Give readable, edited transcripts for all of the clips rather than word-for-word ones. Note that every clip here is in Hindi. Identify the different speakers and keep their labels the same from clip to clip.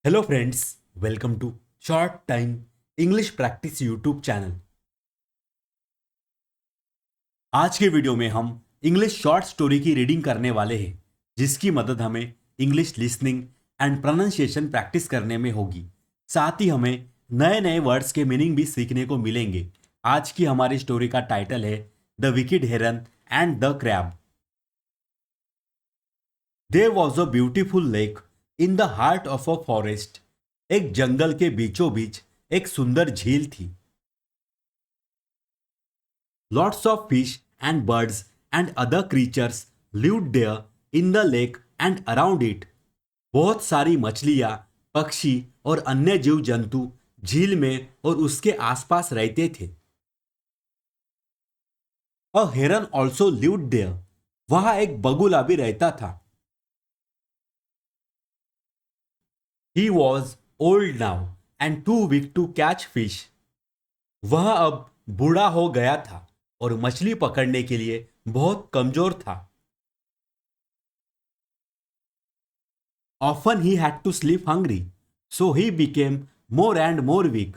Speaker 1: Hello friends, welcome to short time English practice YouTube channel. आज के वीडियो में हम इंग्लिश शॉर्ट स्टोरी की रीडिंग करने वाले हैं, जिसकी मदद हमें English listening and pronunciation practice करने में होगी। साथ ही हमें नए नए वर्ड्स के मीनिंग भी सीखने को मिलेंगे। आज की हमारी स्टोरी का टाइटल है the wicked heron and the crab. There was a beautiful lake in the heart of a forest. एक जंगल के बीचों बीच एक सुंदर झील थी। Lots of fish and birds and other creatures lived there in the lake and around it. बहुत सारी मछलियां, पक्षी और अन्य जीव जंतु झील में और उसके आसपास रहते थे। A heron also lived there. वहां एक बगुला भी रहता था। He was old now and too weak to catch fish. वह अब बूढ़ा हो गया था और मछली पकड़ने के लिए बहुत कमजोर था। Often he had to sleep hungry, so he became more and more weak.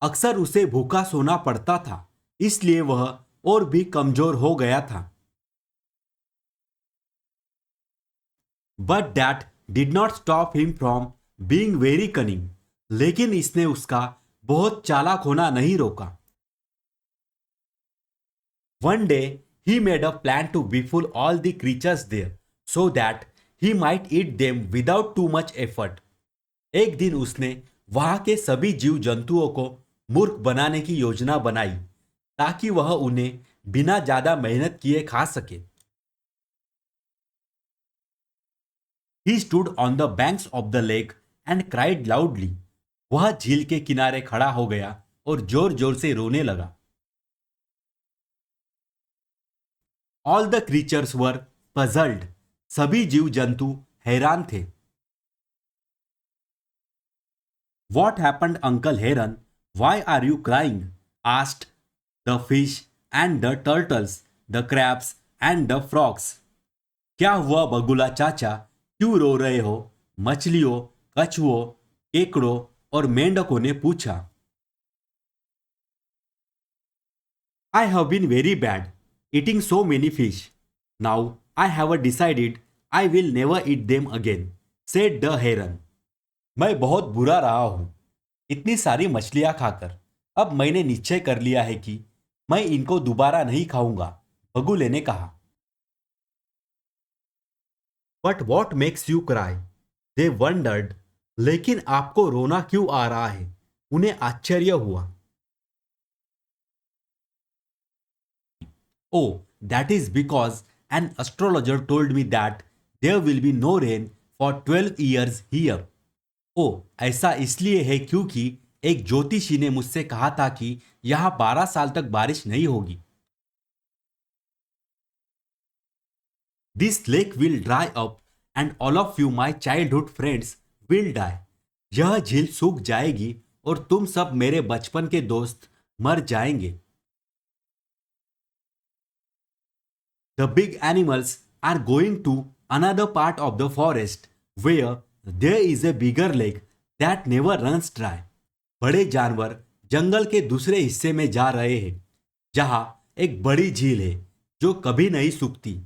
Speaker 1: अक्सर उसे भूखा सोना पड़ता था, इसलिए वह और भी कमजोर हो गया था। But that did not stop him from being very cunning. लेकिन इसने उसका बहुत चालाक होना नहीं रोका। One day he made a plan to befall all the creatures there so that he might eat them without too much effort. एक दिन उसने वहां के सभी जीव जंतुओं को मूर्ख बनाने की योजना बनाई ताकि वह उन्हें बिना ज्यादा मेहनत किए खा सके। He stood on the banks of the lake and cried loudly. वह झील के किनारे खड़ा हो गया और जोर जोर से रोने लगा। All the creatures were puzzled. सभी जीव जंतु हैरान थे। What happened, Uncle Heron? Why are you crying? Asked the fish and the turtles, the crabs and the frogs. क्या हुआ बगुला चाचा? क्यों रो रहे हो? मछलियों, कछुओं, केकड़ों और मेंढकों ने पूछा। I have been very bad eating so many fish. Now I have decided I will never eat them again, said the heron. मैं बहुत बुरा रहा हूं इतनी सारी मछलियां खाकर। अब मैंने निश्चय कर लिया है कि मैं इनको दोबारा नहीं खाऊंगा, बगुले ने कहा। But what makes you cry? They wondered. लेकिन आपको रोना क्यों आ रहा है? उन्हें आश्चर्य हुआ। Oh, that is because an astrologer told me that there will be no rain for 12 years here. ओ, ऐसा इसलिए है क्योंकि एक ज्योतिषी ने मुझसे कहा था कि यहां 12 साल तक बारिश नहीं होगी। This lake will dry up and all of you my childhood friends will die. यह झील सूख जाएगी और तुम सब मेरे बचपन के दोस्त मर जाएंगे। The big animals are going to another part of the forest where there is a bigger lake that never runs dry. बड़े जानवर जंगल के दूसरे हिस्से में जा रहे हैं जहां एक बड़ी झील है जो कभी नहीं सूखती।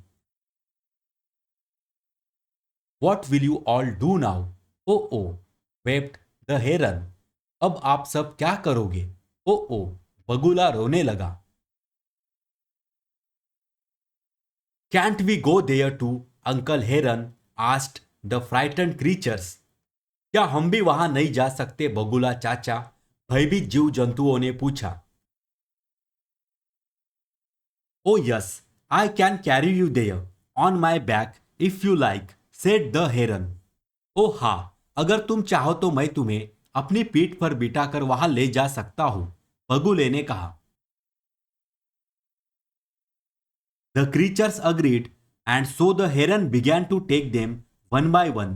Speaker 1: What will you all do now? Oh oh, wept the heron. अब आप सब क्या करोगे? ओ, बगुला रोने लगा। Can't we go there too? Uncle heron asked the frightened creatures. क्या हम भी वहां नहीं जा सकते? बगुला चाचा भयभीत जीव जंतुओं ने पूछा। Oh yes, I can carry you there on my back if you like, said the heron. ओ हाँ, अगर तुम चाहो तो मैं तुम्हें अपनी पीठ पर बिठाकर वहां ले जा सकता हूं, बगुले ने कहा। The creatures agreed and so the heron began to take them one by one.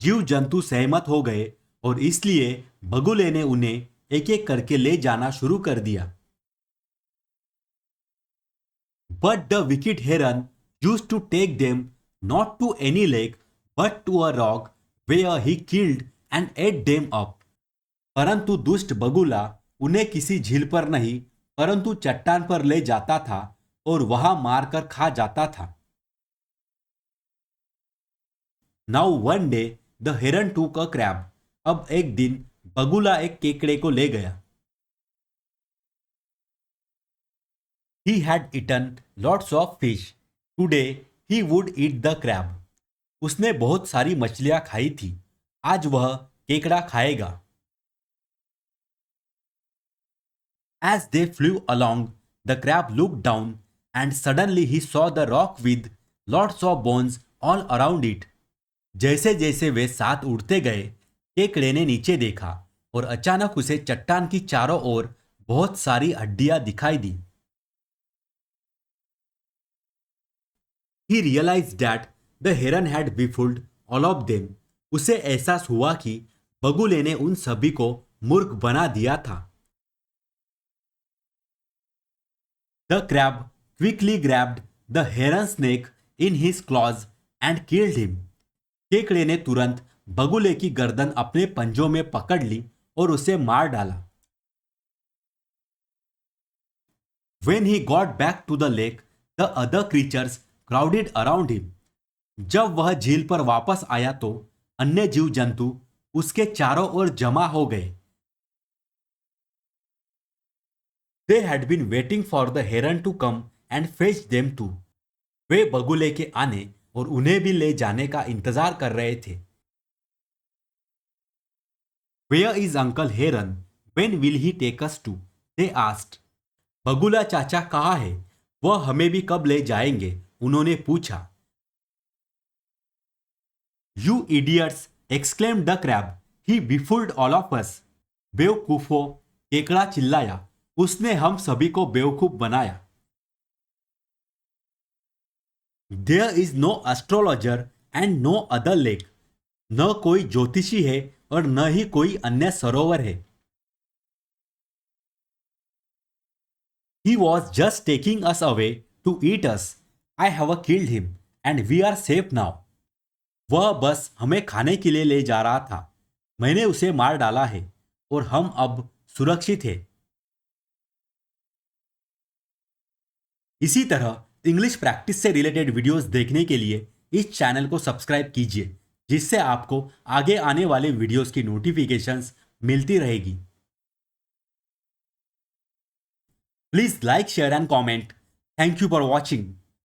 Speaker 1: जीव जंतु सहमत हो गए और इसलिए बगुले ने उन्हें एक एक करके ले जाना शुरू कर दिया। But the wicked heron used to take them not to any lake but to a rock where he killed and ate them up. परंतु दुष्ट बगुला उन्हें किसी झील पर नहीं परंतु चट्टान पर ले जाता था और वहां मारकर खा जाता था. Now one day the heron took a crab. अब एक दिन बगुला एक केकड़े को ले गया. He had eaten lots of fish. Today he would eat the crab. उसने बहुत सारी मछलियां खाई थी. आज वह केकड़ा खाएगा. As they flew along, the crab looked down and suddenly he saw the rock with lots of bones all around it. जैसे जैसे वे साथ उड़ते गए, केकड़े ने नीचे देखा और अचानक उसे चट्टान की चारों ओर बहुत सारी हड्डियां दिखाई दी. He realized that the heron had befooled all of them. उसे एहसास हुआ कि बगुले ने उन सभी को मूर्ख बना दिया था. The crab quickly grabbed the heron's neck in his claws and killed him. केकड़े ने तुरंत बगुले की गर्दन अपने पंजों में पकड़ ली और उसे मार डाला. When he got back to the lake, the other creatures crowded around him. जब वह झील पर वापस आया तो अन्य जीव जंतु उसके चारों ओर जमा हो गए. They had been waiting for the heron to come and fetch them too. वे बगुले के आने और उन्हें भी ले जाने का इंतजार कर रहे थे. Where is Uncle Heron? When will he take us to? They asked. बगुला चाचा कहाँ है? वह हमें भी कब ले जाएंगे? उन्होंने पूछा. You idiots! exclaimed the crab. He befooled all of us. बेवकूफों! केकड़ा चिल्लाया. उसने हम सभी को बेवकूफ बनाया. There is no astrologer and no other lake. न कोई ज्योतिषी है और न ही कोई अन्य सरोवर है. He was just taking us away to eat us. I have killed him and we are safe now. वह बस हमें खाने के लिए ले जा रहा था. मैंने उसे मार डाला है और हम अब सुरक्षित हैं. इसी तरह इंग्लिश प्रैक्टिस से रिलेटेड वीडियोस देखने के लिए इस चैनल को सब्सक्राइब कीजिए, जिससे आपको आगे आने वाले वीडियोस की नोटिफिकेशंस मिलती रहेगी. Please like, share and comment. Thank you for watching.